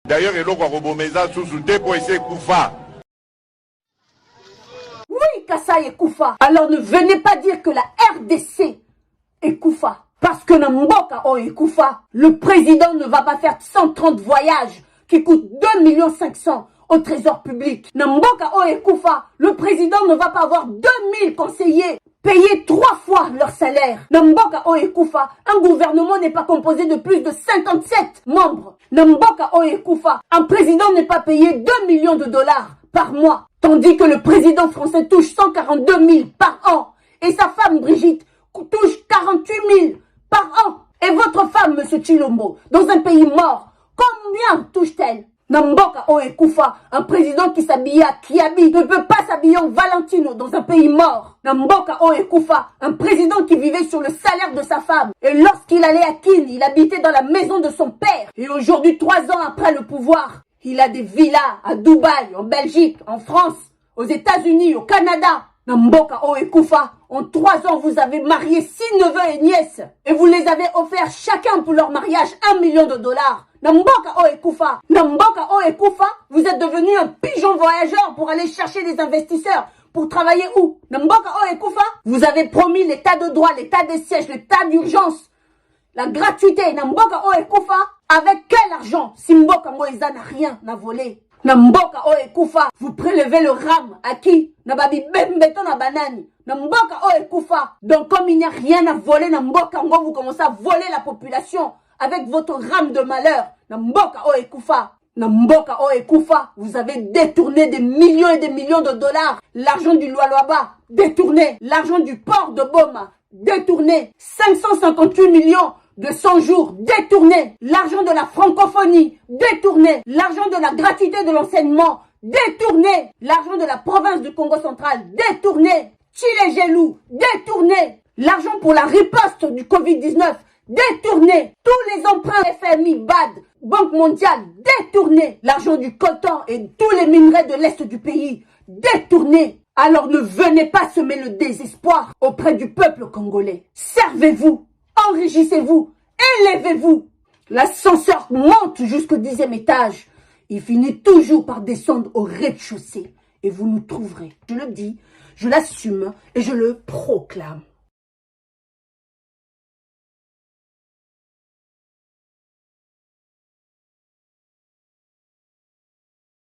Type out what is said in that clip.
D'ailleurs, il y a sous pour essayer Koufa. Oui, Kassaye Koufa. Alors ne venez pas dire que la RDC est Koufa. Parce que Namboka o est Koufa. Le président ne va pas faire 130 voyages qui coûtent 2,5 millions au trésor public. Namboka o est Koufa. Le président ne va pas avoir 2000 conseillers payer 3 fois leur salaire. Namboka o est Koufa. Un gouvernement n'est pas composé de plus de 57 membres. Namboka o est Koufa. Un président n'est pas payé 2 millions de dollars par mois. Tandis que le président français touche 142 000 par an. Et sa femme Brigitte touche 48 000 par an. Et votre femme, monsieur Chilombo, dans un pays mort, combien touche-t-elle? Namboka Oe Koufa, un président qui s'habille à Kiabi, ne peut pas s'habiller en Valentino dans un pays mort. Namboka Oe Koufa, un président qui vivait sur le salaire de sa femme. Et lorsqu'il allait à Kin, il habitait dans la maison de son père. Et aujourd'hui, 3 ans après le pouvoir, il a des villas à Dubaï, en Belgique, en France, aux États-Unis, au Canada. Namboka Oe Koufa, en 3 ans, vous avez marié 6 neveux et nièces. Et vous les avez offerts chacun pour leur mariage 1 million de dollars. Namboka Oe Koufa, Namboka Oe Koufa, vous êtes devenu un pigeon voyageur pour aller chercher des investisseurs. Pour travailler où? Namboka Oe Koufa, vous avez promis l'état de droit, l'état des sièges, l'état d'urgence, la gratuité. Namboka Oe Koufa, avec quel argent? Simboka Moïsa n'a rien à voler. Namboka Oe Koufa, vous prélevez le RAM à qui? Nababi Bembeto na banani. Namboka Oe Koufa, donc comme il n'y a rien à voler, Namboka Ngo, vous commencez à voler la population avec votre rame de malheur. Namboka Oe Koufa, Namboka Oe Koufa, vous avez détourné des millions et des millions de dollars. L'argent du Lualaba, détourné. L'argent du port de Boma, détourné. 558 millions de 100 jours, détourné. L'argent de la francophonie, détourné. L'argent de la gratuité de l'enseignement, détourné. L'argent de la province du Congo central, détourné. Chile Gelou, détourné. L'argent pour la riposte du Covid-19, détourné. Tous les emprunts FMI, BAD, Banque mondiale, détourné. L'argent du coltan et tous les minerais de l'Est du pays, détourné. Alors ne venez pas semer le désespoir auprès du peuple congolais. Servez-vous, enrichissez-vous, élevez-vous. L'ascenseur monte jusqu'au 10e étage. Il finit toujours par descendre au rez-de-chaussée. Et vous nous trouverez. Je le dis, je l'assume et je le proclame.